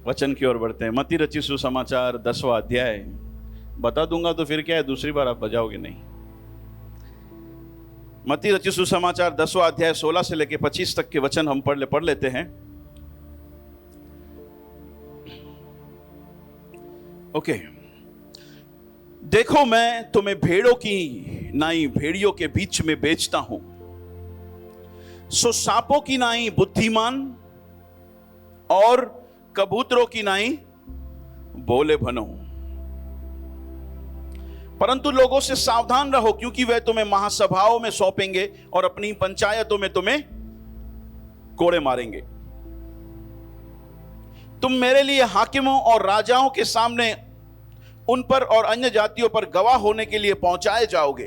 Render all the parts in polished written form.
वचन की ओर बढ़ते हैं। मत्ती रचित सुसमाचार 10वां अध्याय। बता दूंगा तो फिर क्या है, दूसरी बार आप बजाओगे नहीं। मत्ती रचित सुसमाचार 10वां अध्याय 16 से लेकर 25 तक के वचन हम पढ़ लेते हैं। ओके। देखो मैं तुम्हें भेड़ों की नाई भेड़ियों के बीच में बेचता हूं, सो सांपों की नाई बुद्धिमान और कबूतरों की नाई भोले बनो। परंतु लोगों से सावधान रहो, क्योंकि वे तुम्हें महासभाओं में सौंपेंगे और अपनी पंचायतों में तुम्हें कोड़े मारेंगे। तुम मेरे लिए हाकिमों और राजाओं के सामने उन पर और अन्य जातियों पर गवाह होने के लिए पहुंचाए जाओगे।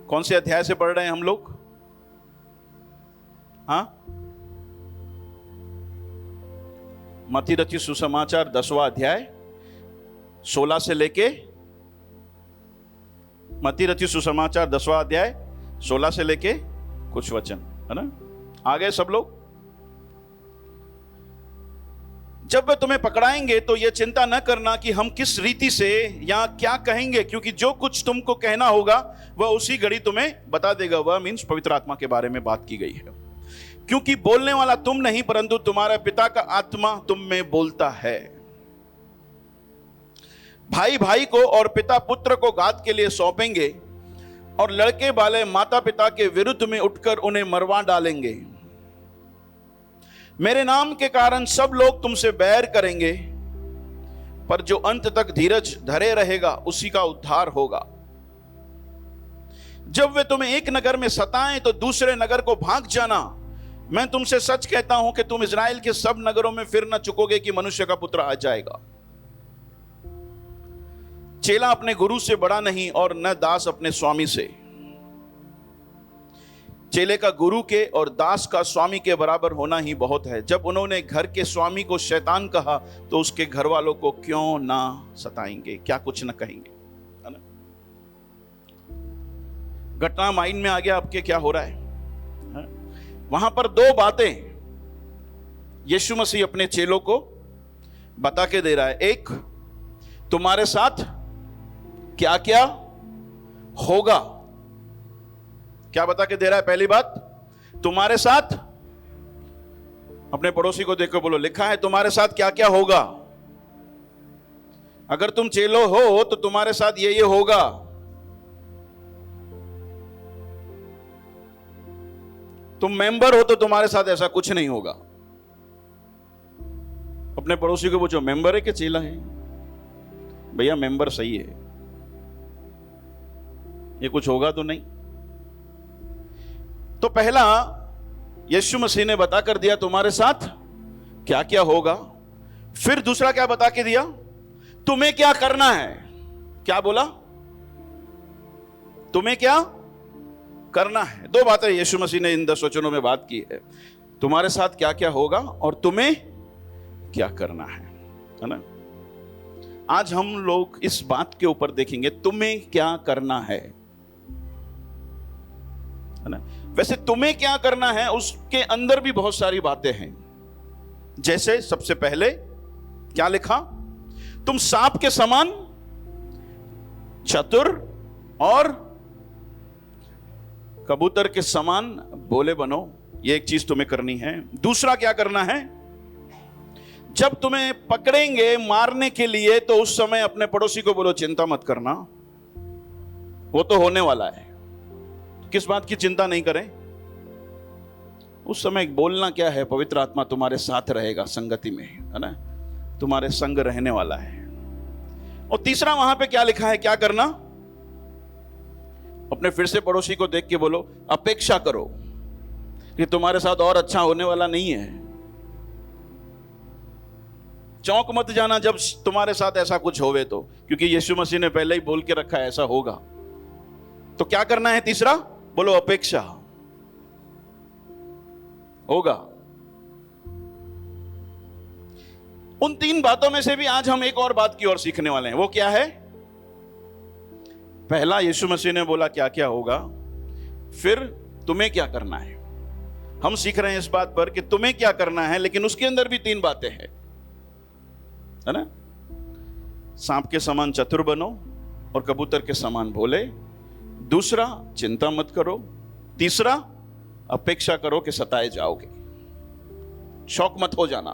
कौन से अध्याय से पढ़ रहे हैं हम लोग? हाँ, मत्ती रचित सुसमाचार 10वां अध्याय 16 से लेके, मत्ती रचित सुसमाचार 10वां अध्याय 16 से लेके कुछ वचन, है ना? आ गए सब लोग? जब वे तुम्हें पकड़ाएंगे तो यह चिंता न करना कि हम किस रीति से या क्या कहेंगे, क्योंकि जो कुछ तुमको कहना होगा वह उसी घड़ी तुम्हें बता देगा। वह मीन्स पवित्र आत्मा के बारे में बात की गई है। क्योंकि बोलने वाला तुम नहीं, परंतु तुम्हारा पिता का आत्मा तुम में बोलता है। भाई भाई को और पिता पुत्र को घात के लिए सौंपेंगे, और लड़के वाले माता पिता के विरुद्ध में उठकर उन्हें मरवा डालेंगे। मेरे नाम के कारण सब लोग तुमसे बैर करेंगे, पर जो अंत तक धीरज धरे रहेगा उसी का उद्धार होगा। जब वे तुम्हें एक नगर में सताएं तो दूसरे नगर को भाग जाना। मैं तुमसे सच कहता हूं कि तुम इस्राएल के सब नगरों में फिर न चुकोगे कि मनुष्य का पुत्र आ जाएगा। चेला अपने गुरु से बड़ा नहीं और न दास अपने स्वामी से। चेले का गुरु के और दास का स्वामी के बराबर होना ही बहुत है। जब उन्होंने घर के स्वामी को शैतान कहा तो उसके घर वालों को क्यों ना सताएंगे, क्या कुछ न कहेंगे, है ना? घटना माइंड में आ गया आपके क्या हो रहा है? वहां पर दो बातें यीशु मसीह अपने चेलों को बता के दे रहा है। एक, तुम्हारे साथ क्या क्या होगा। क्या बता के दे रहा है? पहली बात, तुम्हारे साथ, अपने पड़ोसी को देखकर बोलो, लिखा है तुम्हारे साथ क्या क्या होगा। अगर तुम चेलो हो तो तुम्हारे साथ ये होगा। तुम मेंबर हो तो तुम्हारे साथ ऐसा कुछ नहीं होगा। अपने पड़ोसी को पूछो, मेंबर है कि चेला है? भैया मेंबर सही है, ये कुछ होगा तो नहीं। तो पहला यीशु मसीह ने बता कर दिया तुम्हारे साथ क्या क्या होगा। फिर दूसरा क्या बता के दिया? तुम्हें क्या करना है। क्या बोला? तुम्हें क्या करना है। दो बातें यीशु मसीह ने इन 10 वचनों में बात की है। तुम्हारे साथ क्या क्या होगा और तुम्हें क्या करना है ना? आज हम लोग इस बात के ऊपर देखेंगे, तुम्हें क्या करना है ना? वैसे तुम्हें क्या करना है उसके अंदर भी बहुत सारी बातें हैं। जैसे सबसे पहले क्या लिखा? तुम सांप के समान चतुर और कबूतर के समान भोले बनो। यह एक चीज तुम्हें करनी है। दूसरा क्या करना है? जब तुम्हें पकड़ेंगे मारने के लिए तो उस समय अपने पड़ोसी को बोलो, चिंता मत करना, वो तो होने वाला है। किस बात की चिंता नहीं करें? उस समय बोलना क्या है? पवित्र आत्मा तुम्हारे साथ रहेगा, संगति में, है ना? तुम्हारे संग रहने वाला है। और तीसरा वहां पे क्या लिखा है? क्या करना? अपने फिर से पड़ोसी को देख के बोलो, अपेक्षा करो कि तुम्हारे साथ और अच्छा होने वाला नहीं है। चौंक मत जाना जब तुम्हारे साथ ऐसा कुछ होवे तो, क्योंकि यीशु मसीह ने पहले ही बोल के रखा है ऐसा होगा। तो क्या करना है? तीसरा बोलो, अपेक्षा होगा। उन तीन बातों में से भी आज हम एक और बात की ओर सीखने वाले हैं। वो क्या है? पहला, यीशु मसीह ने बोला क्या क्या होगा। फिर तुम्हें क्या करना है। हम सीख रहे हैं इस बात पर कि तुम्हें क्या करना है, लेकिन उसके अंदर भी 3 बातें हैं, है ना। सांप के समान चतुर बनो और कबूतर के समान भोले। दूसरा, चिंता मत करो। तीसरा, अपेक्षा करो कि सताए जाओगे, शौक मत हो जाना।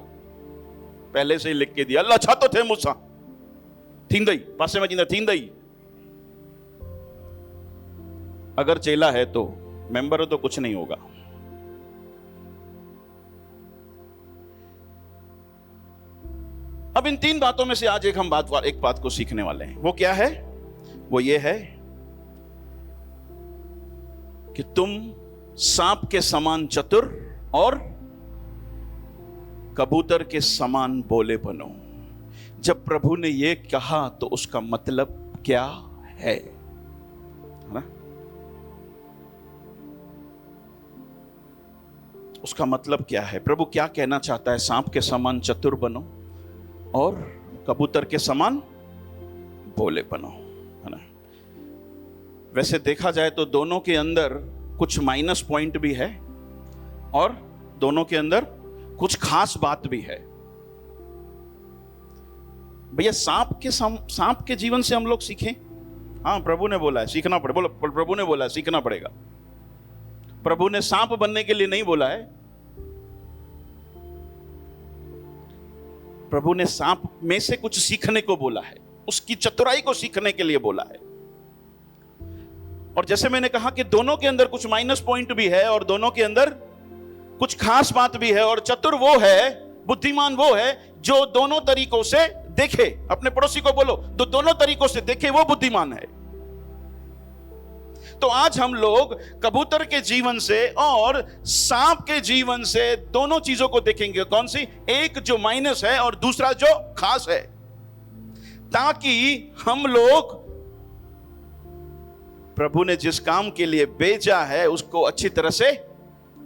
पहले से ही लिख के दिया, अल्लाह छातो थे मूसा थींदई पासे में जिंदा थींदई। अगर चेला है तो, मेंबर हो तो कुछ नहीं होगा। अब इन 3 बातों में से आज एक बात को सीखने वाले हैं। वो क्या है? वो ये है कि तुम सांप के समान चतुर और कबूतर के समान बोले बनो। जब प्रभु ने ये कहा तो उसका मतलब क्या है ना? उसका मतलब क्या है? प्रभु क्या कहना चाहता है? सांप के समान चतुर बनो और कबूतर के समान भोले बनो, है ना। वैसे देखा जाए तो दोनों के अंदर कुछ माइनस पॉइंट भी है और दोनों के अंदर कुछ खास बात भी है। भैया सांप के जीवन से हम लोग सीखें। हाँ, प्रभु ने बोला है सीखना पड़ेगा। बोलो, प्रभु ने बोला है सीखना पड़ेगा। प्रभु ने सांप बनने के लिए नहीं बोला है। प्रभु ने सांप में से कुछ सीखने को बोला है, उसकी चतुराई को सीखने के लिए बोला है। और जैसे मैंने कहा कि दोनों के अंदर कुछ माइनस पॉइंट भी है और दोनों के अंदर कुछ खास बात भी है। और चतुर वो है, बुद्धिमान वो है जो दोनों तरीकों से देखे। अपने पड़ोसी को बोलो, तो दोनों तरीकों से देखे, वो बुद्धिमान है। तो आज हम लोग कबूतर के जीवन से और सांप के जीवन से दोनों चीजों को देखेंगे। कौन सी? एक जो माइनस है और दूसरा जो खास है, ताकि हम लोग प्रभु ने जिस काम के लिए भेजा है उसको अच्छी तरह से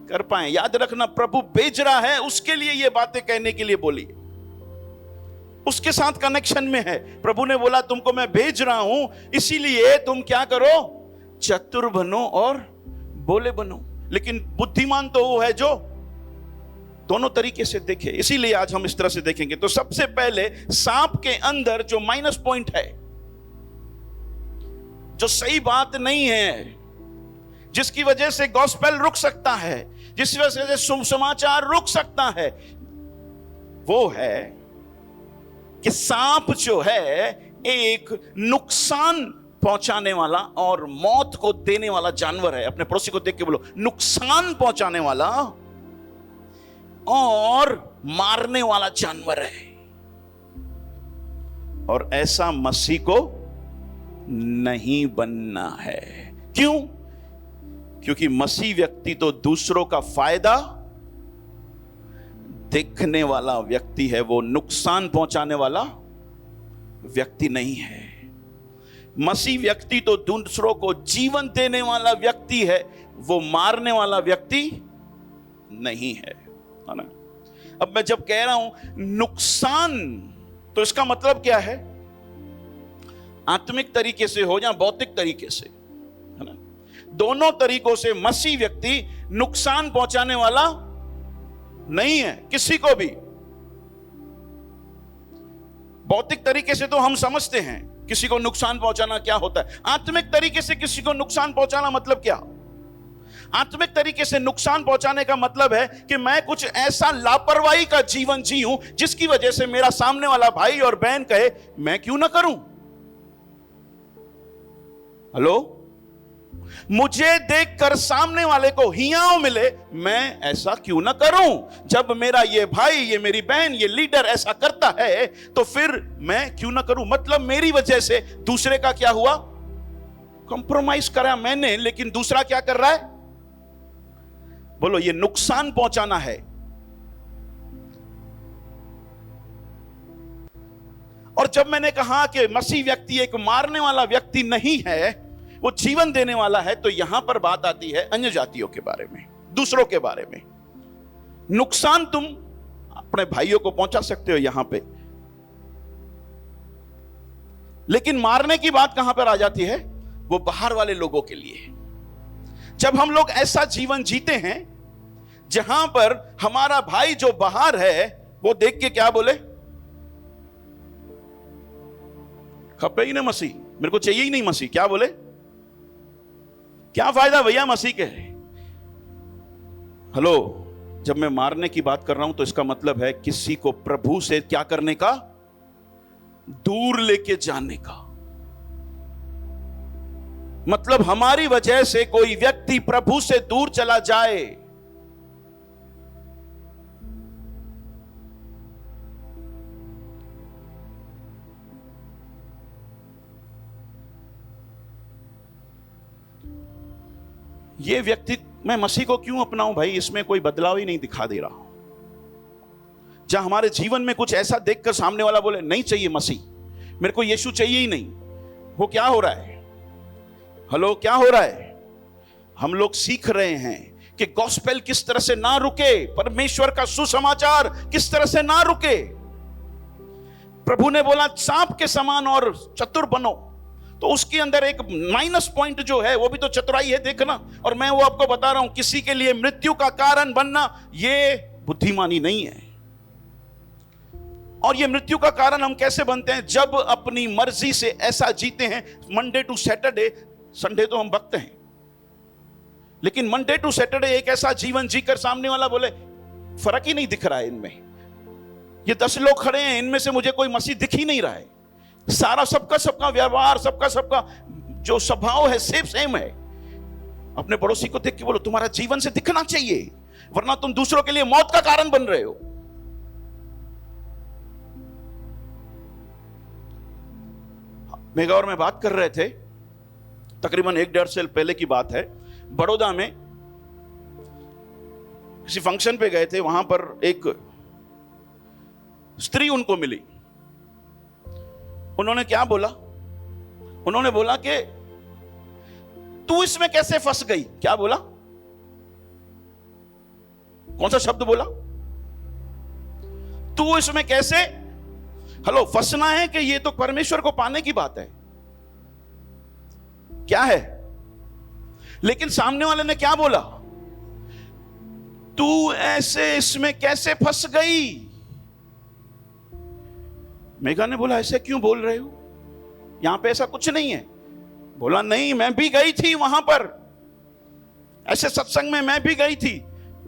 कर पाए। याद रखना, प्रभु भेज रहा है, उसके लिए ये बातें कहने के लिए बोली, उसके साथ कनेक्शन में है। प्रभु ने बोला तुमको मैं भेज रहा हूं, इसीलिए तुम क्या करो? चतुर बनो और बोले बनो। लेकिन बुद्धिमान तो वो है जो दोनों तरीके से देखे। इसीलिए आज हम इस तरह से देखेंगे। तो सबसे पहले सांप के अंदर जो माइनस पॉइंट है, जो सही बात नहीं है, जिसकी वजह से गॉस्पेल रुक सकता है, जिस वजह से समाचार रुक सकता है, वो है कि सांप जो है एक नुकसान पहुंचाने वाला और मौत को देने वाला जानवर है। अपने पड़ोसी को देख के बोलो, नुकसान पहुंचाने वाला और मारने वाला जानवर है। और ऐसा मसीह को नहीं बनना है। क्यों? क्योंकि मसीह व्यक्ति तो दूसरों का फायदा देखने वाला व्यक्ति है, वो नुकसान पहुंचाने वाला व्यक्ति नहीं है। मसीह व्यक्ति तो दूसरों को जीवन देने वाला व्यक्ति है, वो मारने वाला व्यक्ति नहीं है ना। अब मैं जब कह रहा हूं नुकसान, तो इसका मतलब क्या है? आत्मिक तरीके से हो या भौतिक तरीके से, है ना। दोनों तरीकों से मसीह व्यक्ति नुकसान पहुंचाने वाला नहीं है किसी को भी। भौतिक तरीके से तो हम समझते हैं किसी को नुकसान पहुंचाना क्या होता है। आत्मिक तरीके से किसी को नुकसान पहुंचाना मतलब क्या? आत्मिक तरीके से नुकसान पहुंचाने का मतलब है कि मैं कुछ ऐसा लापरवाही का जीवन जीऊं जिसकी वजह से मेरा सामने वाला भाई और बहन कहे मैं क्यों ना करूं। हेलो, मुझे देखकर सामने वाले को हियाव मिले, मैं ऐसा क्यों ना करूं। जब मेरा ये भाई, ये मेरी बहन, ये लीडर ऐसा करता है तो फिर मैं क्यों ना करूं। मतलब मेरी वजह से दूसरे का क्या हुआ? कॉम्प्रोमाइज करा मैंने, लेकिन दूसरा क्या कर रहा है? बोलो, ये नुकसान पहुंचाना है। और जब मैंने कहा कि मसीह व्यक्ति एक मारने वाला व्यक्ति नहीं है, वो जीवन देने वाला है, तो यहां पर बात आती है अन्य जातियों के बारे में, दूसरों के बारे में। नुकसान तुम अपने भाइयों को पहुंचा सकते हो यहां पे, लेकिन मारने की बात कहां पर आ जाती है? वो बाहर वाले लोगों के लिए। जब हम लोग ऐसा जीवन जीते हैं जहां पर हमारा भाई जो बाहर है वो देख के क्या बोले, खपे ही ना मसीह, मेरे को चाहिए ही नहीं मसीह, क्या बोले, क्या फायदा भैया मसीह के। हेलो, जब मैं मारने की बात कर रहा हूं तो इसका मतलब है किसी को प्रभु से क्या करने का, दूर लेके जाने का। मतलब हमारी वजह से कोई व्यक्ति प्रभु से दूर चला जाए, ये व्यक्ति, मैं मसीह को क्यों अपनाऊं भाई, इसमें कोई बदलाव ही नहीं दिखा दे रहा। जहां हमारे जीवन में कुछ ऐसा देखकर सामने वाला बोले नहीं चाहिए मसीह, मेरे को यीशु चाहिए ही नहीं, वो क्या हो रहा है। हेलो, क्या हो रहा है, हम लोग सीख रहे हैं कि गॉस्पेल किस तरह से ना रुके, परमेश्वर का सुसमाचार किस तरह से ना रुके। प्रभु ने बोला सांप के समान और चतुर बनो, तो उसके अंदर एक माइनस पॉइंट जो है वो भी तो चतुराई है, देखना। और मैं वो आपको बता रहा हूं, किसी के लिए मृत्यु का कारण बनना ये बुद्धिमानी नहीं है। और ये मृत्यु का कारण हम कैसे बनते हैं, जब अपनी मर्जी से ऐसा जीते हैं। मंडे टू सैटरडे, संडे तो हम बकते हैं, लेकिन मंडे टू सैटरडे एक ऐसा जीवन जीकर सामने वाला बोले फर्क ही नहीं दिख रहा है इनमें, ये 10 लोग खड़े हैं, इनमें से मुझे कोई मसीह दिख ही नहीं रहा है, सारा सबका व्यवहार, सबका जो स्वभाव है सेम है। अपने पड़ोसी को देख के बोलो तुम्हारा जीवन से दिखना चाहिए, वरना तुम दूसरों के लिए मौत का कारण बन रहे हो। मेगावर में बात कर रहे थे, तकरीबन 1-1.5 साल पहले की बात है। बड़ौदा में किसी फंक्शन पे गए थे, वहां पर एक स्त्री उनको मिली। उन्होंने क्या बोला, उन्होंने बोला कि तू इसमें कैसे फंस गई। क्या बोला, कौन सा शब्द बोला, तू इसमें कैसे। हेलो, फंसना है कि ये तो परमेश्वर को पाने की बात है, क्या है। लेकिन सामने वाले ने क्या बोला, तू ऐसे इसमें कैसे फंस गई। मेघा ने बोला ऐसे क्यों बोल रहे हो, यहां पे ऐसा कुछ नहीं है। बोला नहीं, मैं भी गई थी वहां पर, ऐसे सत्संग में मैं भी गई थी,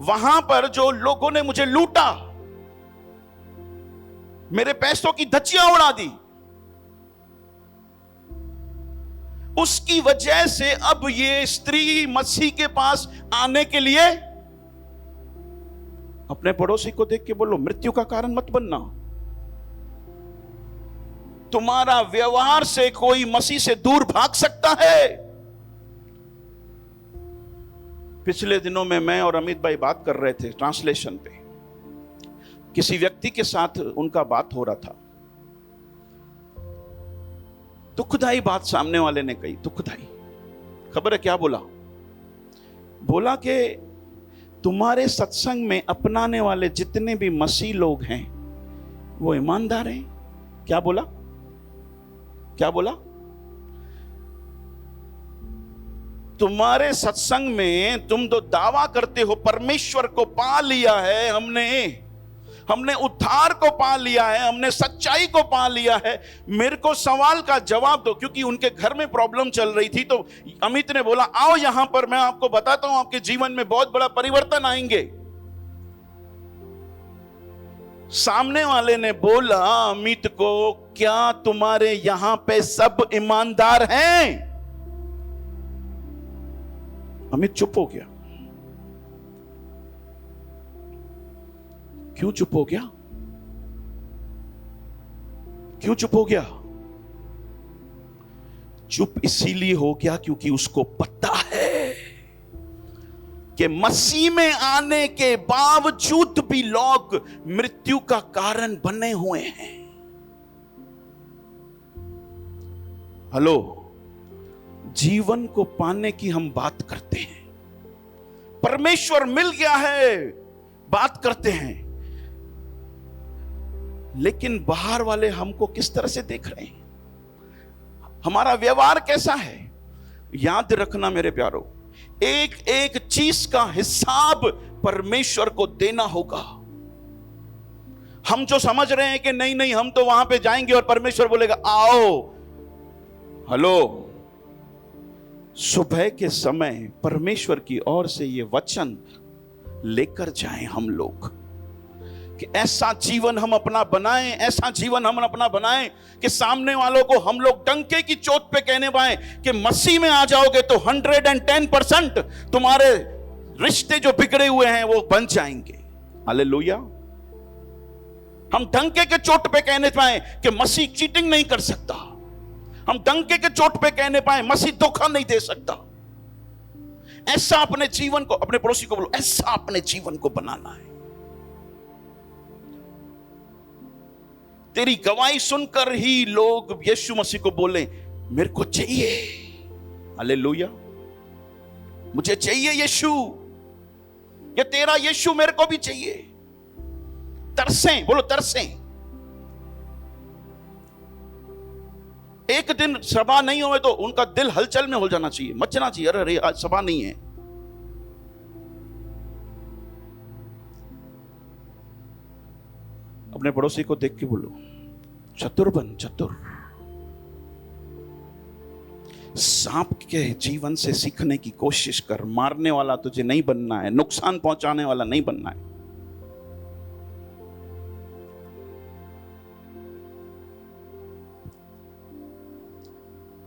वहां पर जो लोगों ने मुझे लूटा, मेरे पैसों की धज्जियां उड़ा दी, उसकी वजह से अब ये स्त्री मसीह के पास आने के लिए। अपने पड़ोसी को देख के बोलो मृत्यु का कारण मत बनना। तुम्हारा व्यवहार से कोई मसीह से दूर भाग सकता है। पिछले दिनों में मैं और अमित भाई बात कर रहे थे ट्रांसलेशन पे, किसी व्यक्ति के साथ उनका बात हो रहा था। दुखदाई बात सामने वाले ने कही, दुखदाई। खबर है क्या बोला, बोला कि तुम्हारे सत्संग में अपनाने वाले जितने भी मसीह लोग हैं वो ईमानदार हैं। क्या बोला, क्या बोला, तुम्हारे सत्संग में तुम तो दावा करते हो परमेश्वर को पा लिया है, हमने उद्धार को पा लिया है, हमने सच्चाई को पा लिया है, मेरे को सवाल का जवाब दो। क्योंकि उनके घर में प्रॉब्लम चल रही थी, तो अमित ने बोला आओ यहां पर, मैं आपको बताता हूं, आपके जीवन में बहुत बड़ा परिवर्तन आएंगे। सामने वाले ने बोला अमित को, क्या तुम्हारे यहां पे सब ईमानदार हैं। अमित चुप हो गया। क्यों चुप हो गया, क्यों चुप हो गया। चुप इसीलिए हो गया क्योंकि उसको पता है कि मसीह में आने के बावजूद भी लोग मृत्यु का कारण बने हुए हैं। हेलो, जीवन को पाने की हम बात करते हैं, परमेश्वर मिल गया है बात करते हैं, लेकिन बाहर वाले हमको किस तरह से देख रहे हैं, हमारा व्यवहार कैसा है। याद रखना मेरे प्यारो, एक एक चीज का हिसाब परमेश्वर को देना होगा। हम जो समझ रहे हैं कि नहीं नहीं हम तो वहां पे जाएंगे और परमेश्वर बोलेगा आओ, हेलो, सुबह के समय परमेश्वर की ओर से ये वचन लेकर जाएं हम लोग कि ऐसा जीवन हम अपना बनाएं, ऐसा जीवन हम अपना बनाएं कि सामने वालों को हम लोग डंके की चोट पे कहने पाए कि मसीह में आ जाओगे तो 110% तुम्हारे रिश्ते जो बिगड़े हुए हैं वो बन जाएंगे। हालेलुया। हम डंके के चोट पे कहने पाए कि मसीह चीटिंग नहीं कर सकता। हम डंके के चोट पे कहने पाए मसीह धोखा नहीं दे सकता। ऐसा अपने जीवन को, अपने पड़ोसी को बोलो, ऐसा अपने जीवन को बनाना है। तेरी गवाही सुनकर ही लोग यीशु मसीह को बोले मेरे को चाहिए। हालेलुया। मुझे चाहिए यीशु, ये तेरा यीशु मेरे को भी चाहिए। तरसें, बोलो तरसें। एक दिन सभा नहीं हुए तो उनका दिल हलचल में हो जाना चाहिए, मचना चाहिए, अरे आज सभा नहीं है। अपने पड़ोसी को देख के बोलो चतुर बन, चतुर। सांप के जीवन से सीखने की कोशिश कर। मारने वाला तुझे नहीं बनना है, नुकसान पहुंचाने वाला नहीं बनना है।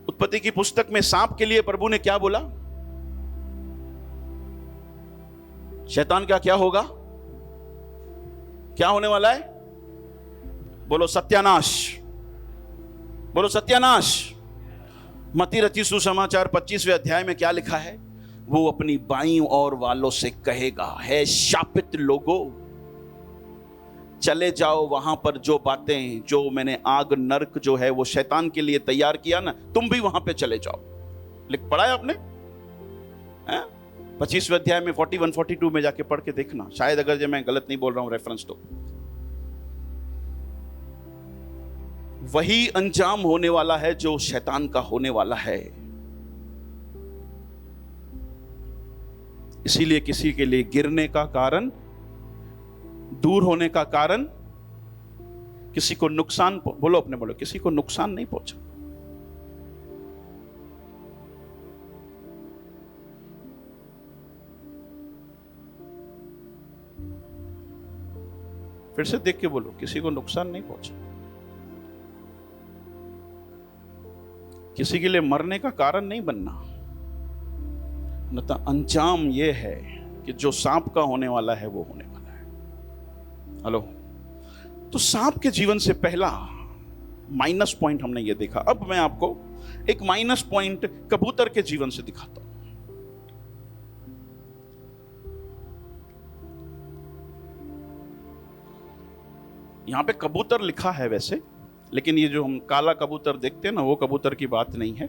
उत्पत्ति की पुस्तक में सांप के लिए प्रभु ने क्या बोला? शैतान का क्या होगा, क्या होने वाला है? बोलो सत्यानाश, बोलो सत्यानाश। मत्ती रचित सुसमाचार 25वें अध्याय में क्या लिखा है? वो अपनी बाईं ओर वालों से कहेगा, है शापित लोगों, चले जाओ वहां पर जो बातें, जो मैंने आग नरक जो है वो शैतान के लिए तैयार किया ना, तुम भी वहां पे चले जाओ। लिख पढ़ा है आपने? 25वें अध्याय में 41-42 में जाके पढ़ के देखना, शायद अगर जो मैं गलत नहीं बोल रहा हूं रेफरेंस तो। वही अंजाम होने वाला है जो शैतान का होने वाला है। इसीलिए किसी के लिए गिरने का कारण, दूर होने का कारण, किसी को नुकसान, बोलो अपने बोलो, किसी को नुकसान नहीं पहुंचा। फिर से देख के बोलो, किसी को नुकसान नहीं पहुंचा। किसी के लिए मरने का कारण नहीं बनना, न तो अंजाम यह है कि जो सांप का होने वाला है वो होने वाला है। हेलो। तो सांप के जीवन से पहला माइनस पॉइंट हमने ये देखा। अब मैं आपको एक माइनस पॉइंट कबूतर के जीवन से दिखाता हूं। यहां पे कबूतर लिखा है वैसे, लेकिन ये जो हम काला कबूतर देखते हैं ना, वो कबूतर की बात नहीं है।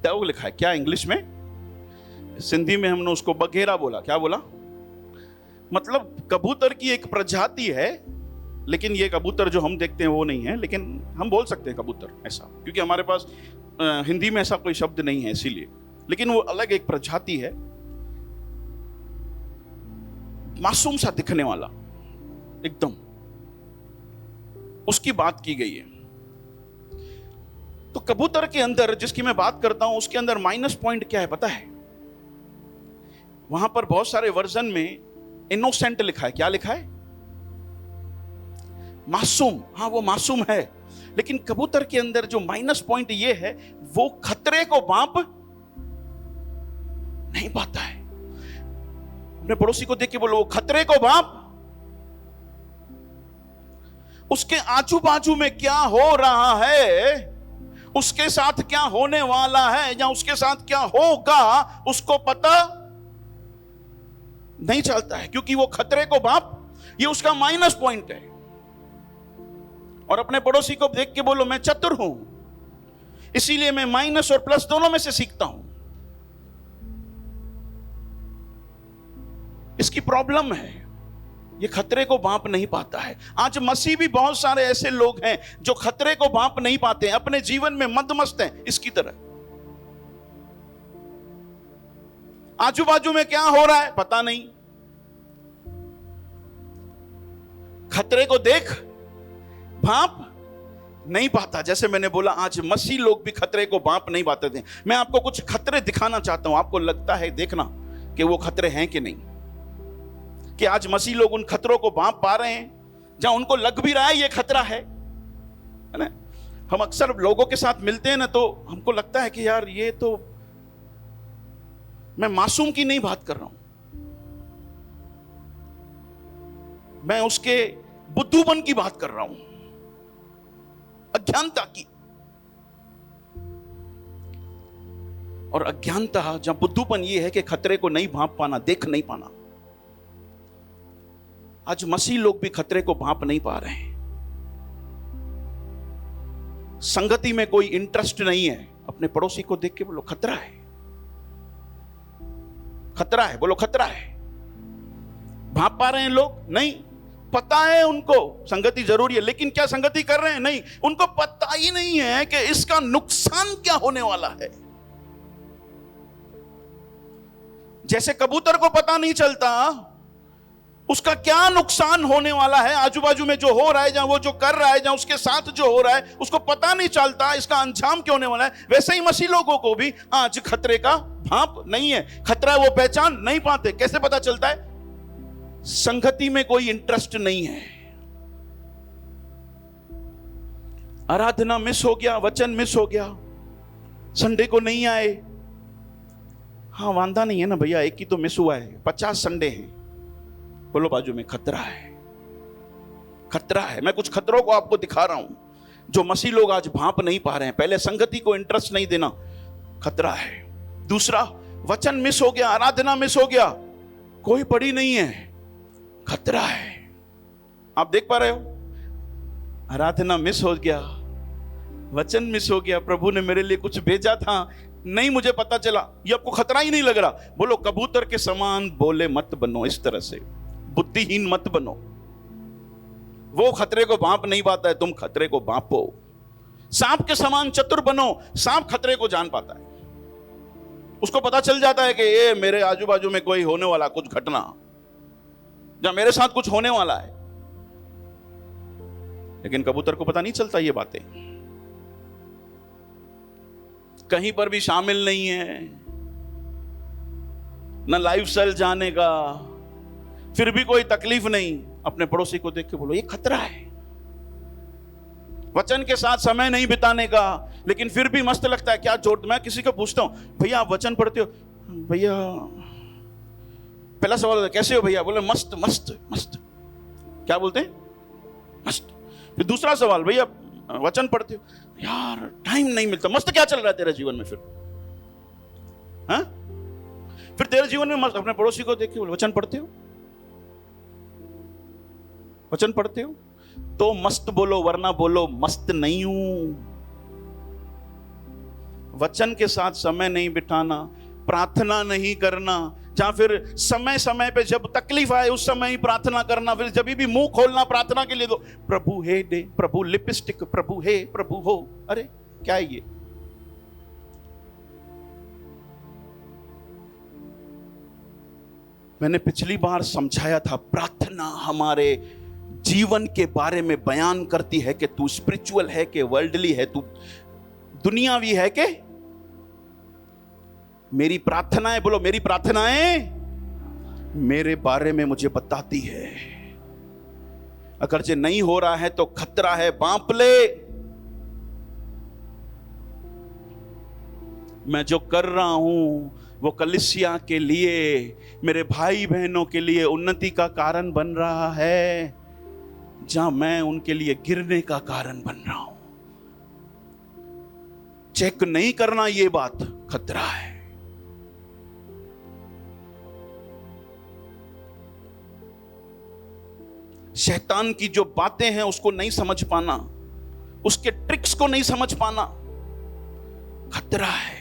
डव लिखा है। क्या इंग्लिश में? सिंधी में हमने उसको बघेरा बोला। क्या बोला? मतलब कबूतर की एक प्रजाति है, लेकिन ये कबूतर जो हम देखते हैं वो नहीं है, लेकिन हम बोल सकते हैं कबूतर ऐसा, क्योंकि हमारे पास हिंदी में ऐसा कोई शब्द नहीं है इसीलिए। लेकिन वो अलग एक प्रजाति है, मासूम सा दिखने वाला एकदम, उसकी बात की गई है। तो कबूतर के अंदर जिसकी मैं बात करता हूं, उसके अंदर माइनस पॉइंट क्या है पता है? वहां पर बहुत सारे वर्जन में इनोसेंट लिखा है। क्या लिखा है? मासूम। हाँ, वो मासूम है, लेकिन कबूतर के अंदर जो माइनस पॉइंट ये है, वो खतरे को भांप नहीं पाता है। अपने पड़ोसी को देख के बोलो, वो खतरे को भांप, उसके आजू बाजू में क्या हो रहा है, उसके साथ क्या होने वाला है, या उसके साथ क्या होगा, उसको पता नहीं चलता है, क्योंकि वो खतरे को भांप, ये उसका माइनस पॉइंट है। और अपने पड़ोसी को देख के बोलो, मैं चतुर हूं, इसीलिए मैं माइनस और प्लस दोनों में से सीखता हूं। इसकी प्रॉब्लम है, ये खतरे को भांप नहीं पाता है। आज मसीह भी बहुत सारे ऐसे लोग हैं जो खतरे को भांप नहीं पाते हैं, अपने जीवन में मदमस्त हैं इसकी तरह। आजू बाजू में क्या हो रहा है पता नहीं, खतरे को देख भांप नहीं पाता। जैसे मैंने बोला, आज मसीह लोग भी खतरे को भांप नहीं पाते थे। मैं आपको कुछ खतरे दिखाना चाहता हूं, आपको लगता है देखना कि वो खतरे हैं कि नहीं, कि आज मसीह लोग उन खतरों को भांप पा रहे हैं जहां उनको लग भी रहा है ये खतरा है ना। हम अक्सर लोगों के साथ मिलते हैं ना, तो हमको लगता है कि यार ये तो, मैं मासूम की नहीं बात कर रहा हूं, मैं उसके बुद्धूपन की बात कर रहा हूं, अज्ञानता की। और अज्ञानता जहां बुद्धूपन ये है कि खतरे को नहीं भांप पाना, देख नहीं पाना। आज मसीह लोग भी खतरे को भांप नहीं पा रहे हैं। संगति में कोई इंटरेस्ट नहीं है। अपने पड़ोसी को देख के बोलो खतरा है, खतरा है, बोलो खतरा है। भांप पा रहे हैं लोग? नहीं। पता है उनको संगति जरूरी है, लेकिन क्या संगति कर रहे हैं? नहीं। उनको पता ही नहीं है कि इसका नुकसान क्या होने वाला है। जैसे कबूतर को पता नहीं चलता उसका क्या नुकसान होने वाला है, आजू बाजू में जो हो रहा है, जहां वो जो कर रहा है, जहां उसके साथ जो हो रहा है, उसको पता नहीं चलता इसका अंजाम क्या होने वाला है। वैसे ही मसीह लोगों को भी आज खतरे का भांप नहीं है। खतरा वो पहचान नहीं पाते। कैसे पता चलता है? संगति में कोई इंटरेस्ट नहीं है। आराधना मिस हो गया, वचन मिस हो गया, संडे को नहीं आए। हाँ, वांदा नहीं है ना भैया, एक ही तो मिस हुआ है, 50 संडे हैं। बोलो बाजू में खतरा है, खतरा है। मैं कुछ खतरों को आपको दिखा रहा हूं जो मसीह लोग आज भांप नहीं पा रहे हैं। पहले संगति को इंटरेस्ट नहीं देना, खतरा है। दूसरा, वचन मिस हो गया, आराधना मिस हो गया, कोई पड़ी नहीं है, खतरा है। आप देख पा रहे हो, आराधना मिस हो गया, वचन मिस हो गया, प्रभु ने मेरे लिए कुछ भेजा था, नहीं मुझे पता चला, ये आपको खतरा ही नहीं लग रहा। बोलो कबूतर के समान बोले मत बनो, इस तरह से बुद्धिहीन मत बनो। वो खतरे को भांप नहीं पाता है, तुम खतरे को भांपो। सांप के समान चतुर बनो, सांप खतरे को जान पाता है। उसको पता चल जाता है कि ये मेरे आजू बाजू में कोई होने वाला कुछ घटना, जहां मेरे साथ कुछ होने वाला है। लेकिन कबूतर को पता नहीं चलता ये बातें, कहीं पर भी शामिल नहीं है, न लाइफ सेल जाने का, फिर भी कोई तकलीफ नहीं। अपने पड़ोसी को देख के बोलो ये खतरा है। वचन के साथ समय नहीं बिताने का, लेकिन फिर भी मस्त लगता है। क्या जोर, मैं किसी को पूछता हूं, भैया आप वचन पढ़ते हो? भैया, पहला सवाल होता है कैसे हो भैया? बोले मस्त मस्त मस्त। क्या बोलते हैं? मस्त। फिर दूसरा सवाल, भैया वचन पढ़ते हो? यार टाइम नहीं मिलता। मस्त क्या चल रहा है तेरे जीवन में फिर? हाँ, फिर तेरे जीवन में मस्त। अपने पड़ोसी को देख के बोले वचन पढ़ते हो? वचन पढ़ते हो तो मस्त बोलो, वरना बोलो मस्त नहीं हूं। वचन के साथ समय नहीं बिताना, प्रार्थना नहीं करना, जहां फिर समय समय पे जब तकलीफ आए उस समय ही प्रार्थना करना, फिर जब भी मुंह खोलना प्रार्थना के लिए दो, प्रभु हे दे, प्रभु लिपस्टिक, प्रभु हे, प्रभु हो। अरे क्या है ये? मैंने पिछली बार समझाया था, प्रार्थना हमारे जीवन के बारे में बयान करती है कि तू स्पिरिचुअल है कि वर्ल्डली है, तू दुनियावी है कि। मेरी प्रार्थनाएं, बोलो मेरी प्रार्थनाएं मेरे बारे में मुझे बताती है। अगर ये नहीं हो रहा है तो खतरा है, बांप ले। मैं जो कर रहा हूं वो कलीसिया के लिए, मेरे भाई बहनों के लिए उन्नति का कारण बन रहा है, जहां मैं उनके लिए गिरने का कारण बन रहा हूं। चेक नहीं करना ये बात, खतरा है। शैतान की जो बातें हैं उसको नहीं समझ पाना, उसके ट्रिक्स को नहीं समझ पाना, खतरा है।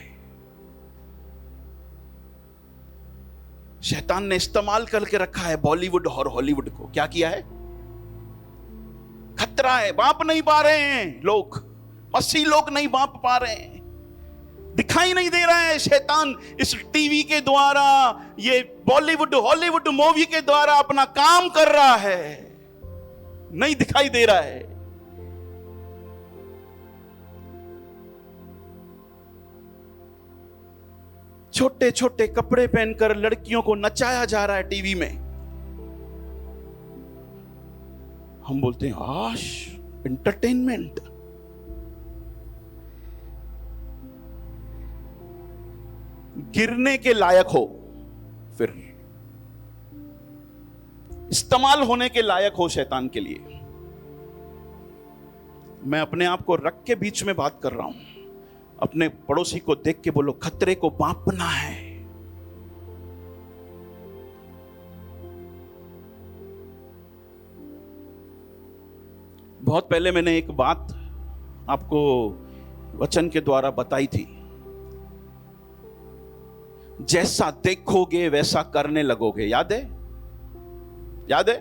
शैतान ने इस्तेमाल करके रखा है बॉलीवुड और हॉलीवुड को। क्या किया है? खतरा है। बांप नहीं पा रहे हैं लोग, मसीह लोग नहीं बांप पा रहे हैं। दिखाई नहीं दे रहा है शैतान इस टीवी के द्वारा, ये बॉलीवुड हॉलीवुड मूवी के द्वारा अपना काम कर रहा है। नहीं दिखाई दे रहा है। छोटे छोटे कपड़े पहनकर लड़कियों को नचाया जा रहा है टीवी में। हम बोलते हैं आश एंटरटेनमेंट। गिरने के लायक हो, फिर इस्तेमाल होने के लायक हो शैतान के लिए। मैं अपने आप को रख के बीच में बात कर रहा हूं। अपने पड़ोसी को देख के बोलो, खतरे को मापना है। बहुत पहले मैंने एक बात आपको वचन के द्वारा बताई थी, जैसा देखोगे वैसा करने लगोगे। याद है? याद है?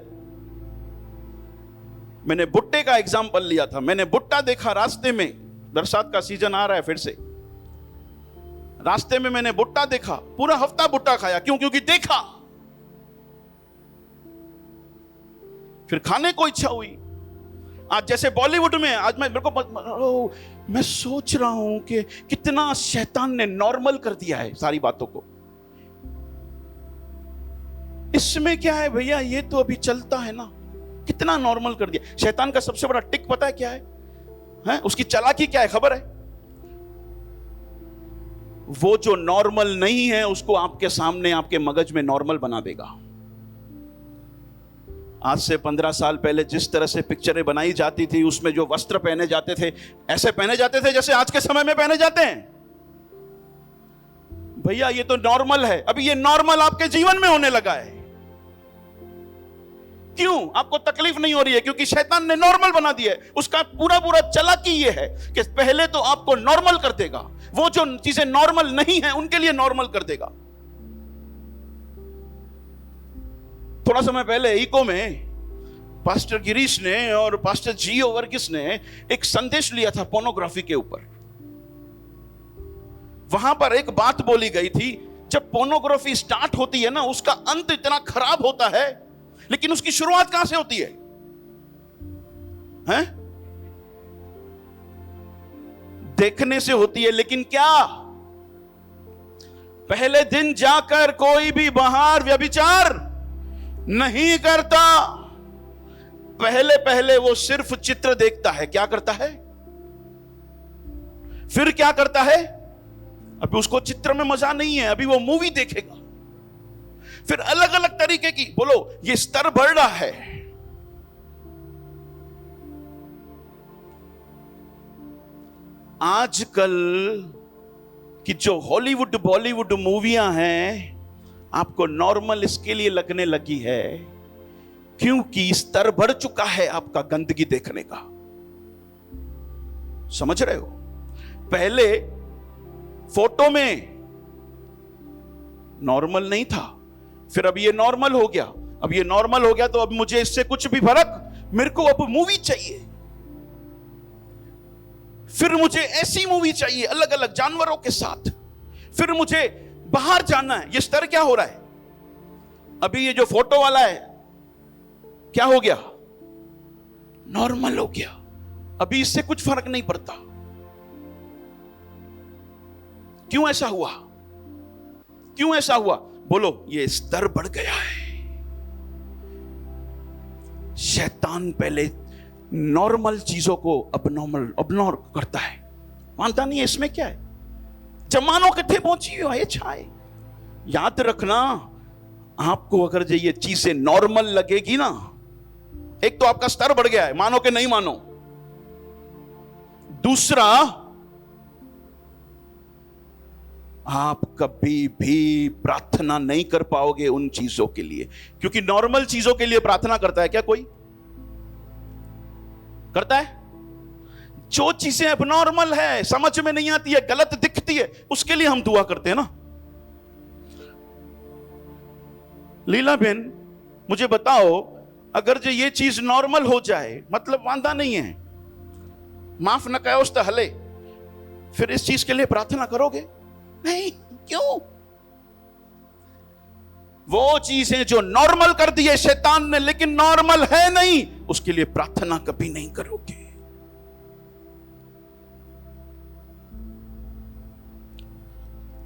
मैंने भुट्टे का एग्जाम्पल लिया था। मैंने भुट्टा देखा रास्ते में, बरसात का सीजन आ रहा है फिर से। रास्ते में मैंने भुट्टा देखा, पूरा हफ्ता भुट्टा खाया। क्यों? क्योंकि देखा। फिर खाने को इच्छा हुई। आज जैसे बॉलीवुड में, आज मैं सोच रहा हूं कि कितना शैतान ने नॉर्मल कर दिया है सारी बातों को। इसमें क्या है भैया, ये तो अभी चलता है ना। कितना नॉर्मल कर दिया शैतान का। सबसे बड़ा टिक पता है क्या है? उसकी चालाकी क्या है खबर है? वो जो नॉर्मल नहीं है उसको आपके सामने, आपके मगज में नॉर्मल बना देगा। आज से 15 साल पहले जिस तरह से पिक्चरें बनाई जाती थी, उसमें जो वस्त्र पहने जाते थे, ऐसे पहने जाते थे जैसे आज के समय में पहने जाते हैं। भैया ये तो नॉर्मल है। अभी ये नॉर्मल आपके जीवन में होने लगा है। क्यों? आपको तकलीफ नहीं हो रही है क्योंकि शैतान ने नॉर्मल बना दिया है। उसका पूरा पूरा चालाकी ये है कि पहले तो आपको नॉर्मल कर देगा, वो जो चीजें नॉर्मल नहीं है उनके लिए नॉर्मल कर देगा। थोड़ा समय पहले इको में पास्टर गिरीश ने और पास्टर जियो वर्गीस ने एक संदेश लिया था पोर्नोग्राफी के ऊपर। वहां पर एक बात बोली गई थी, जब पोर्नोग्राफी स्टार्ट होती है ना, उसका अंत इतना खराब होता है, लेकिन उसकी शुरुआत कहां से होती है? हैं? देखने से होती है। लेकिन क्या पहले दिन जाकर कोई भी बाहर व्यभिचार नहीं करता? पहले पहले वो सिर्फ चित्र देखता है। क्या करता है? फिर क्या करता है? अभी उसको चित्र में मजा नहीं है, अभी वो मूवी देखेगा। फिर अलग अलग तरीके की, बोलो ये स्तर बढ़ रहा है। आजकल की जो हॉलीवुड बॉलीवुड मूवियां हैं, आपको नॉर्मल इसके लिए लगने लगी है क्योंकि स्तर बढ़ चुका है आपका गंदगी देखने का। समझ रहे हो? पहले फोटो में नॉर्मल नहीं था, फिर अब ये नॉर्मल हो गया। अब ये नॉर्मल हो गया तो अब मुझे इससे कुछ भी फर्क, मेरे को अब मूवी चाहिए। फिर मुझे ऐसी मूवी चाहिए अलग अलग जानवरों के साथ। फिर मुझे बाहर जाना है। ये स्तर क्या हो रहा है? अभी ये जो फोटो वाला है क्या हो गया? नॉर्मल हो गया। अभी इससे कुछ फर्क नहीं पड़ता। क्यों ऐसा हुआ? क्यों ऐसा हुआ? बोलो, ये स्तर बढ़ गया है। शैतान पहले नॉर्मल चीजों को अबनॉर्मल करता है। मानता नहीं है इसमें क्या है? जमानों कितने पहुंची हुई है छाए। याद रखना, आपको अगर जो ये चीजें नॉर्मल लगेगी ना, एक तो आपका स्तर बढ़ गया है, मानो कि नहीं मानो। दूसरा, आप कभी भी प्रार्थना नहीं कर पाओगे उन चीजों के लिए, क्योंकि नॉर्मल चीजों के लिए प्रार्थना करता है क्या कोई? करता है? जो चीजें अब नॉर्मल है, समझ में नहीं आती है, गलत दिखती है, उसके लिए हम दुआ करते हैं ना। लीला बहन, मुझे बताओ, अगर जो ये चीज नॉर्मल हो जाए, मतलब वांदा नहीं है, माफ न कहो तो हले, फिर इस चीज के लिए प्रार्थना करोगे? नहीं। क्यों? वो चीजें जो नॉर्मल कर दी है शैतान ने, लेकिन नॉर्मल है नहीं, उसके लिए प्रार्थना कभी नहीं करोगे।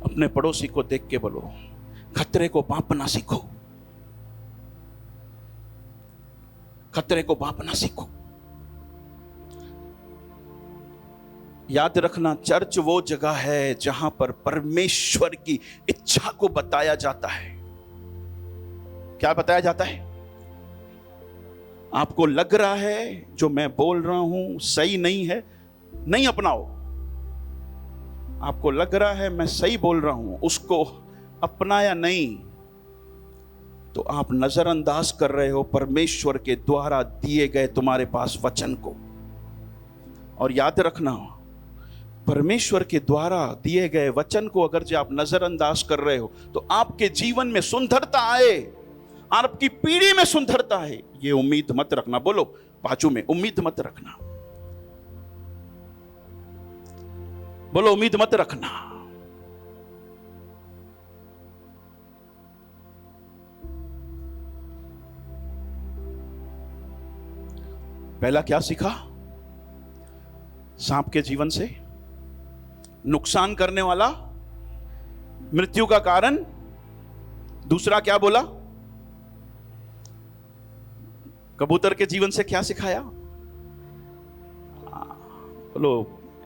अपने पड़ोसी को देख के बोलो, खतरे को भांपना सीखो, खतरे को भांपना सीखो। याद रखना, चर्च वो जगह है जहां पर परमेश्वर की इच्छा को बताया जाता है। क्या बताया जाता है? आपको लग रहा है जो मैं बोल रहा हूं सही नहीं है, नहीं अपनाओ। आपको लग रहा है मैं सही बोल रहा हूं, उसको अपनाया नहीं तो आप नजरअंदाज कर रहे हो परमेश्वर के द्वारा दिए गए तुम्हारे पास वचन को। और याद रखना, परमेश्वर के द्वारा दिए गए वचन को अगर जो आप नजरअंदाज कर रहे हो तो आपके जीवन में सुंदरता आए, आपकी पीढ़ी में सुंदरता है, ये उम्मीद मत रखना। बोलो बाजू में, उम्मीद मत रखना। बोलो उम्मीद मत रखना। पहला क्या सीखा सांप के जीवन से? नुकसान करने वाला, मृत्यु का कारण। दूसरा क्या बोला? कबूतर के जीवन से क्या सिखाया? बोलो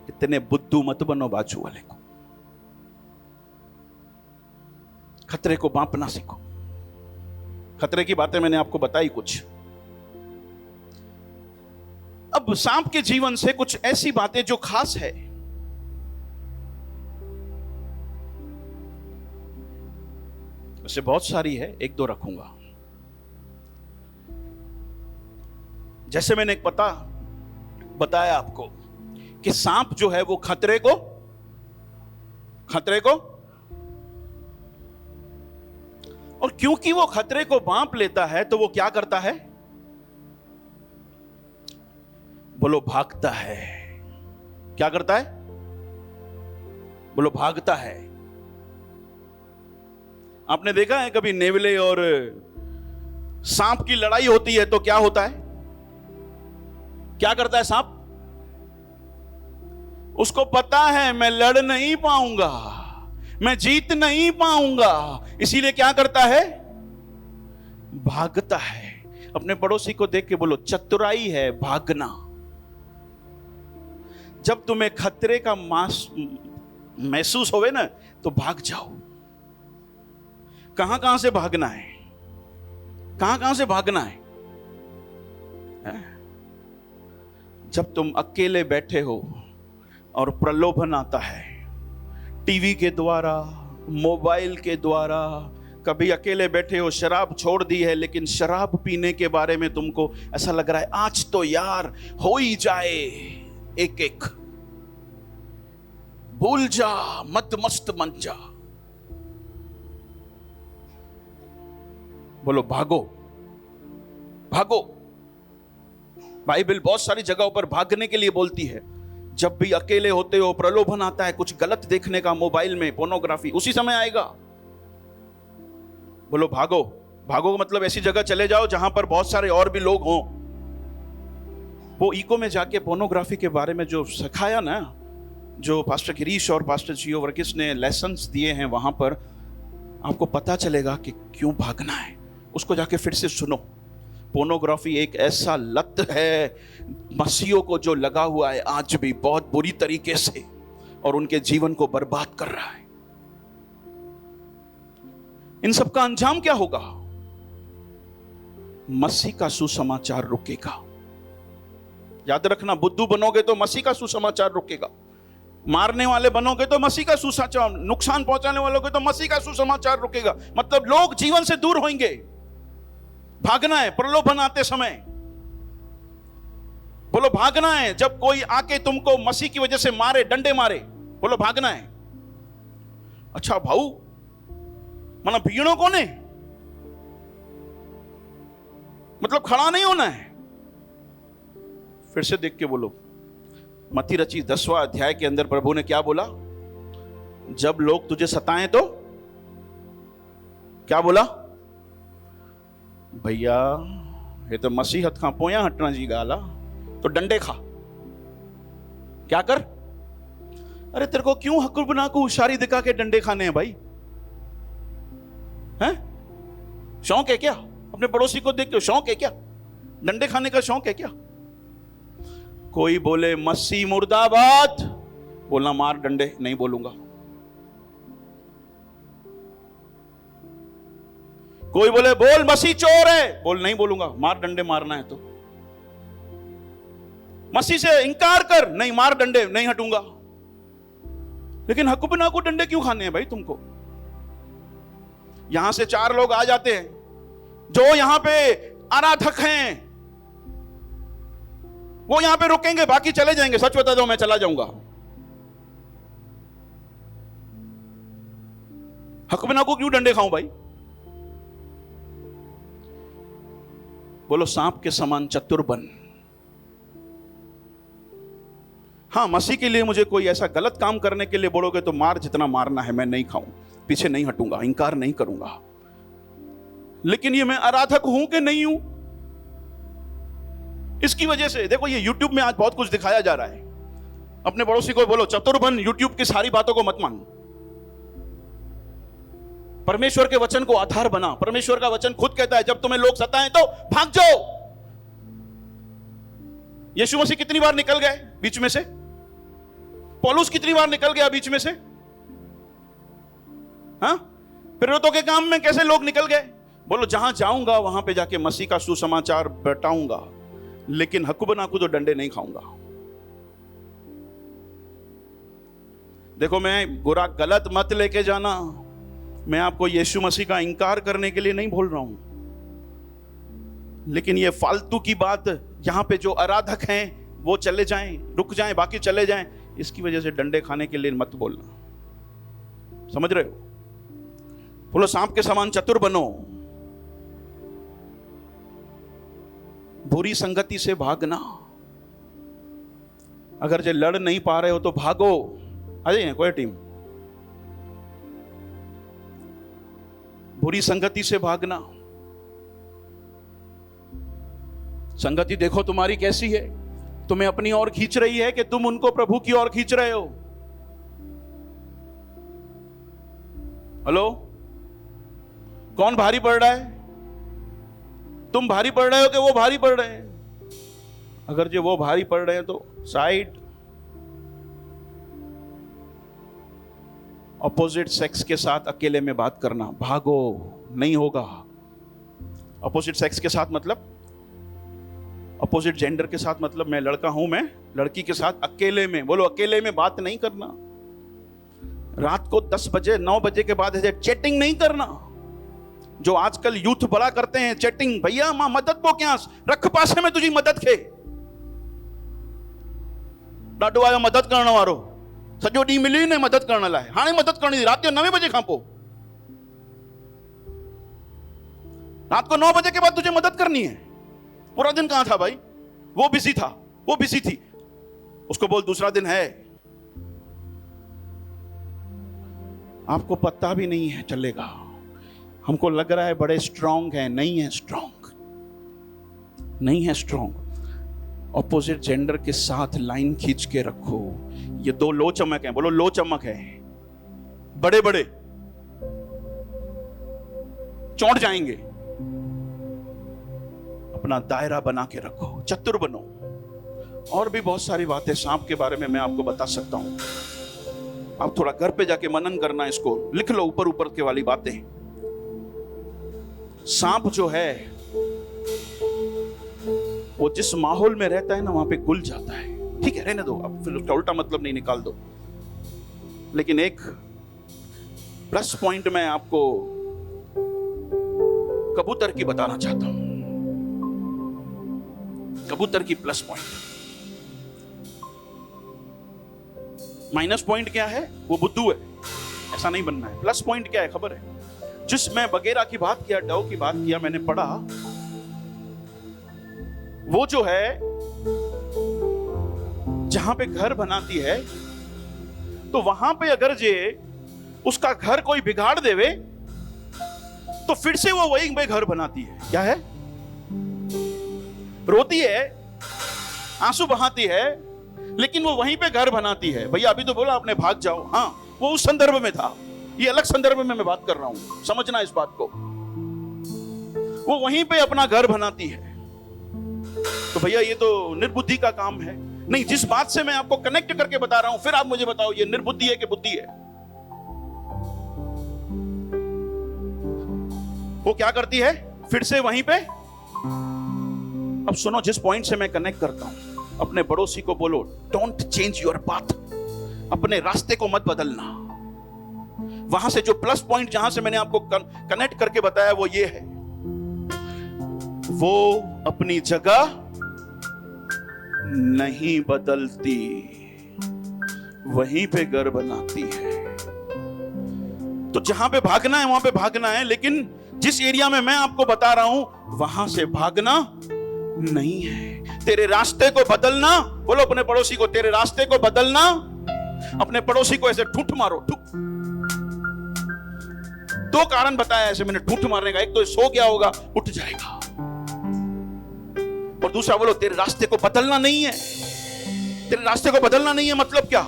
इतने बुद्धू मत बनो बाजू वाले को। खतरे को भांपना सीखो। खतरे की बातें मैंने आपको बताई कुछ। अब सांप के जीवन से कुछ ऐसी बातें जो खास है। वैसे बहुत सारी है, एक दो रखूंगा। जैसे मैंने एक बताया आपको कि सांप जो है वो खतरे को और क्योंकि वो खतरे को भांप लेता है तो वो क्या करता है? बोलो भागता है। क्या करता है? बोलो भागता है। आपने देखा है कभी नेवले और सांप की लड़ाई होती है तो क्या होता है? क्या करता है सांप? उसको पता है मैं लड़ नहीं पाऊंगा, मैं जीत नहीं पाऊंगा, इसीलिए क्या करता है? भागता है। अपने पड़ोसी को देख के बोलो चतुराई है भागना। जब तुम्हें खतरे का महसूस होवे ना तो भाग जाओ। कहां से भागना है? कहां से भागना है? जब तुम अकेले बैठे हो और प्रलोभन आता है टीवी के द्वारा, मोबाइल के द्वारा, कभी अकेले बैठे हो, शराब छोड़ दी है लेकिन शराब पीने के बारे में तुमको ऐसा लग रहा है आज तो यार हो ही जाए, एक एक भूल जा, मत मस्त मन जा। बोलो भागो भागो। बाइबल बहुत सारी जगहों पर भागने के लिए बोलती है। जब भी अकेले होते हो, प्रलोभन आता है कुछ गलत देखने का मोबाइल में, पोर्नोग्राफी, उसी समय आएगा। बोलो भागो। भागो मतलब ऐसी जगह चले जाओ जहां पर बहुत सारे और भी लोग हों। वो इको में जाके पोर्नोग्राफी के बारे में जो सिखाया ना, जो पास्टर गिरीश और पास्टर जियो वर्गीस ने लेसन्स दिए हैं, वहां पर आपको पता चलेगा कि क्यों भागना है। उसको जाके फिर से सुनो। पोर्नोग्राफी एक ऐसा लत है मसीहों को जो लगा हुआ है आज भी बहुत बुरी तरीके से, और उनके जीवन को बर्बाद कर रहा है। इन सब का अंजाम क्या होगा? मसीह का सुसमाचार रुकेगा। याद रखना, बुद्धू बनोगे तो मसीह का सुसमाचार रुकेगा। मारने वाले बनोगे तो मसीह का सुसमाचार, नुकसान पहुंचाने वालों को तो मसीह का सुसमाचार रुकेगा। मतलब लोग जीवन से दूर होंगे। भागना है प्रलोभन आते समय। बोलो भागना है। जब कोई आके तुमको मसीह की वजह से मारे, डंडे मारे, बोलो भागना है। अच्छा भाऊ मना भीड़ों को ने मतलब खड़ा नहीं होना है। फिर से देख के बोलो, मत्ती रची 10वां अध्याय के अंदर प्रभु ने क्या बोला? जब लोग तुझे सताएं तो क्या बोला? भैया ये तो मसीहत खां पोयां हटण जी ॻाल्हि आहे, तो डंडे खा, क्या कर। अरे तेरे को क्यों हक बना को होशियारी दिखा के डंडे खाने हैं भाई, हैं? शौक है क्या? अपने पड़ोसी को देख के शौक है क्या? डंडे खाने का शौक है क्या? कोई बोले मसीह मुर्दाबाद, बोलना मार डंडे, नहीं बोलूंगा। कोई बोले बोल मसीह चोर है, बोल नहीं बोलूंगा, मार डंडे, मारना है तो। मसीह से इंकार कर, नहीं मार डंडे, नहीं हटूंगा। लेकिन हकुबना को डंडे क्यों खाने हैं भाई तुमको? यहां से 4 लोग आ जाते हैं जो यहां पे आराधक हैं, वो यहां पे रुकेंगे, बाकी चले जाएंगे। सच बता दो, मैं चला जाऊंगा। हकुबना को क्यों डंडे खाऊं भाई? बोलो सांप के समान चतुर बन। हाँ, मसीह के लिए मुझे कोई ऐसा गलत काम करने के लिए बोलोगे तो मार, जितना मारना है, मैं नहीं खाऊं, पीछे नहीं हटूंगा, इंकार नहीं करूंगा। लेकिन ये मैं आराधक हूं कि नहीं हूं, इसकी वजह से देखो, ये YouTube में आज बहुत कुछ दिखाया जा रहा है। अपने पड़ोसी को बोलो चतुर बन, YouTube की सारी बातों को मत मान। परमेश्वर के वचन को आधार बना। परमेश्वर का वचन खुद कहता है, जब तुम्हें लोग सताएं तो भाग जाओ। यीशु मसीह कितनी बार निकल गए बीच में से? पौलुस कितनी बार निकल गया बीच में से? हाँ, प्रेरितों के काम में कैसे लोग निकल गए? बोलो जहां जाऊंगा वहां पे जाके मसीह का सुसमाचार बताऊंगा, लेकिन हकुबना को तो डंडे नहीं खाऊंगा। देखो, मैं बुरा गलत मत लेके जाना, मैं आपको यीशु मसीह का इंकार करने के लिए नहीं बोल रहा हूं, लेकिन ये फालतू की बात, यहां पे जो आराधक हैं वो चले जाएं, रुक जाएं, बाकी चले जाएं, इसकी वजह से डंडे खाने के लिए मत बोलना। समझ रहे हो? बोलो सांप के समान चतुर बनो, बुरी संगति से भागना। अगर जो लड़ नहीं पा रहे हो तो भागो। आ जाइए कोई टीम। बुरी संगति से भागना। संगति देखो तुम्हारी कैसी है, तुम्हें अपनी ओर खींच रही है कि तुम उनको प्रभु की ओर खींच रहे हो? हेलो, कौन भारी पड़ रहा है? तुम भारी पड़ रहे हो कि वो भारी पड़ रहे हैं? अगर जो वो भारी पड़ रहे हैं तो साइड। अपोजिट सेक्स के साथ अकेले में बात करना, भागो, नहीं होगा। अपोजिट सेक्स के साथ मतलब अपोजिट जेंडर के साथ मतलब मैं लड़का हूं, मैं लड़की के साथ अकेले में, बोलो अकेले में बात नहीं करना। रात को 10 बजे 9 बजे के बाद ऐसे चैटिंग नहीं करना, जो आजकल यूथ बड़ा करते हैं चैटिंग। भैया मां मदद को क्या रख पासे में तुझी मदद खे ॾाढो आयो मदद करण वारो, सॼो ॾींहुं मिली न मदद करण लाइ। हाणे मदद करणी रात जो 9 बजे खां पोइ, रात को 9 बजे के बाद तुझे मदद करनी है। पूरा दिन कहां था भाई? वो बिजी था, वो बिजी थी, उसको बोल दूसरा दिन है। आपको पता भी नहीं है चलेगा। हमको लग रहा है बड़े स्ट्रांग है, नहीं है स्ट्रांग, नहीं है स्ट्रांग। ऑपोजिट जेंडर के साथ लाइन खींच के रखो। ये 2 लो चमक हैं, बोलो लो चमक है, बड़े बड़े चौंट जाएंगे। अपना दायरा बना के रखो, चतुर बनो। और भी बहुत सारी बातें सांप के बारे में मैं आपको बता सकता हूं। आप थोड़ा घर पे जाके मनन करना, इसको लिख लो, ऊपर ऊपर के वाली बातें। सांप जो है वो जिस माहौल में रहता है ना, वहां पे घुल जाता है। ठीक है, रहने दो, अब फिर उसका उल्टा मतलब नहीं निकाल दो। लेकिन एक प्लस पॉइंट मैं आपको कबूतर की बताना चाहता हूं। कबूतर की प्लस पॉइंट। माइनस पॉइंट क्या है? वो बुद्धू है, ऐसा नहीं बनना है। प्लस पॉइंट क्या है खबर है? जिस मैं बगेरा की बात किया, डव की बात किया, मैंने पढ़ा, वो जो है जहां पे घर बनाती है, तो वहां पे अगर जे उसका घर कोई बिगाड़ देवे तो फिर से वो वही पे घर बनाती है। क्या है? रोती है, आंसू बहाती है, लेकिन वो वहीं पे घर बनाती है। भैया अभी तो बोला आपने भाग जाओ, हाँ वो उस संदर्भ में था, ये अलग संदर्भ में मैं बात कर रहा हूं, समझना इस बात को। वो वहीं पे अपना घर बनाती है। तो भैया ये तो निर्बुद्धि का काम है। नहीं, जिस बात से मैं आपको कनेक्ट करके बता रहा हूं, फिर आप मुझे बताओ ये निर्बुद्धि है कि बुद्धि है। वो क्या करती है? फिर से वहीं पे। अब सुनो, जिस पॉइंट से मैं कनेक्ट करता हूं, अपने पड़ोसी को बोलो, डोंट चेंज योर पाथ, अपने रास्ते को मत बदलना। वहां से जो प्लस पॉइंट जहां से मैंने आपको कनेक्ट करके बताया वो ये है, वो अपनी जगह नहीं बदलती, वहीं पे घर बनाती है। तो जहां पे भागना है वहां पे भागना है, लेकिन जिस एरिया में मैं आपको बता रहा हूं वहां से भागना नहीं है। तेरे रास्ते को बदलना, बोलो अपने पड़ोसी को, तेरे रास्ते को बदलना। अपने पड़ोसी को ऐसे ठूठ मारो, ठूठ। दो कारण बताया ऐसे मैंने ठूठ मारने का, एक तो सो गया होगा, उठ जाएगा, और दूसरा बोलो तेरे रास्ते को बदलना नहीं है। तेरे रास्ते को बदलना नहीं है मतलब क्या?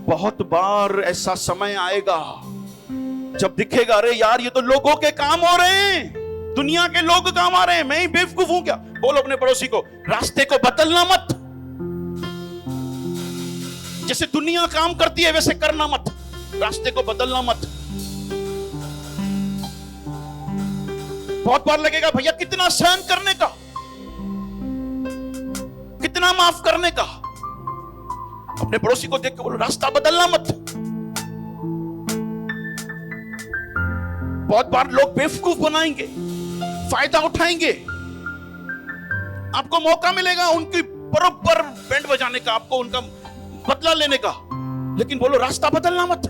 बहुत बार ऐसा समय आएगा जब दिखेगा, अरे यार ये तो लोगों के काम हो रहे हैं, दुनिया के लोग काम आ रहे हैं, मैं ही बेवकूफ हूं क्या? बोलो अपने पड़ोसी को, रास्ते को बदलना मत। जैसे दुनिया काम करती है वैसे करना मत, रास्ते को बदलना मत। बहुत बार लगेगा भैया कितना सहन करने का, कितना माफ करने का। अपने पड़ोसी को देख के बोलो रास्ता बदलना मत। बहुत बार लोग बेवकूफ बनाएंगे, फायदा उठाएंगे, आपको मौका मिलेगा उनकी बरोबर बैंड बजाने का, आपको उनका बदला लेने का, लेकिन बोलो रास्ता बदलना मत।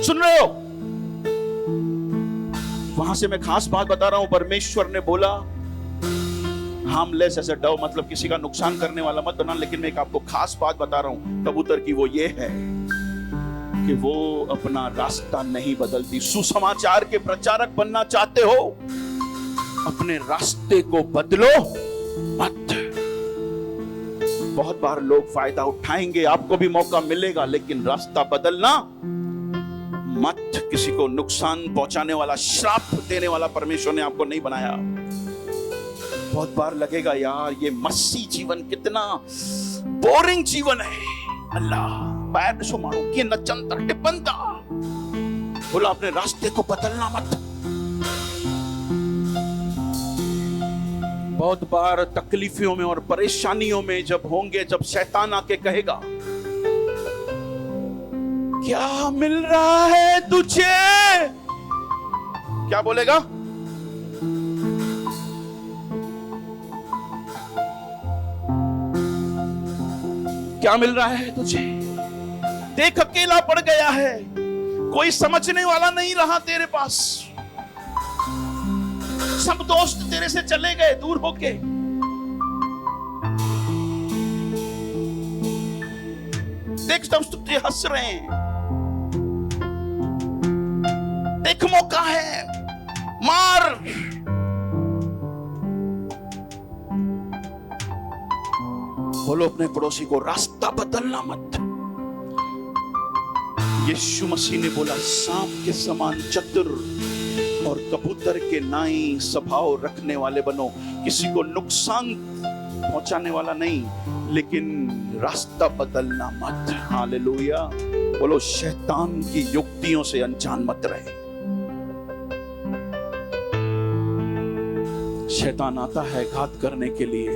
सुन रहे हो? वहां से मैं खास बात बता रहा हूं। परमेश्वर ने बोला हार्मलेस एज अ डव, मतलब किसी का नुकसान करने वाला मत बना। लेकिन मैं एक आपको खास बात बता रहा हूं कबूतर की, वो ये है कि वो अपना रास्ता नहीं बदलती। सुसमाचार के प्रचारक बनना चाहते हो, अपने रास्ते को बदलो मत। बहुत बार लोग फायदा उठाएंगे, आपको भी मौका मिलेगा, लेकिन रास्ता बदलना मत। किसी को नुकसान पहुंचाने वाला, श्राप देने वाला परमेश्वर ने आपको नहीं बनाया। बहुत बार लगेगा यार ये मसीह जीवन कितना बोरिंग जीवन है, अल्लाह पैर सो मारो कि नचंता टिपंता। बोला अपने रास्ते को बदलना मत। बहुत बार तकलीफों में और परेशानियों में जब होंगे, जब शैतान आके कहेगा क्या मिल रहा है तुझे, क्या बोलेगा? क्या मिल रहा है तुझे? देख अकेला पड़ गया है, कोई समझने वाला नहीं रहा तेरे पास, सब दोस्त तेरे से चले गए दूर होके। देख सब तुझे हंस रहे हैं, देख मौका है, मार। बोलो अपने पड़ोसी को रास्ता बदलना मत। यीशु मसीह ने बोला सांप के समान चतुर और कबूतर के नाई स्वभाव रखने वाले बनो। किसी को नुकसान पहुंचाने वाला नहीं, लेकिन रास्ता बदलना मत। हालेलुया। बोलो शैतान की युक्तियों से अनजान मत रहे। शैतान आता है घात करने के लिए,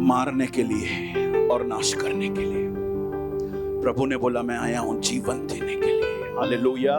मारने के लिए और नाश करने के लिए। प्रभु ने बोला मैं आया हूं जीवन देने के लिए। हालेलुया।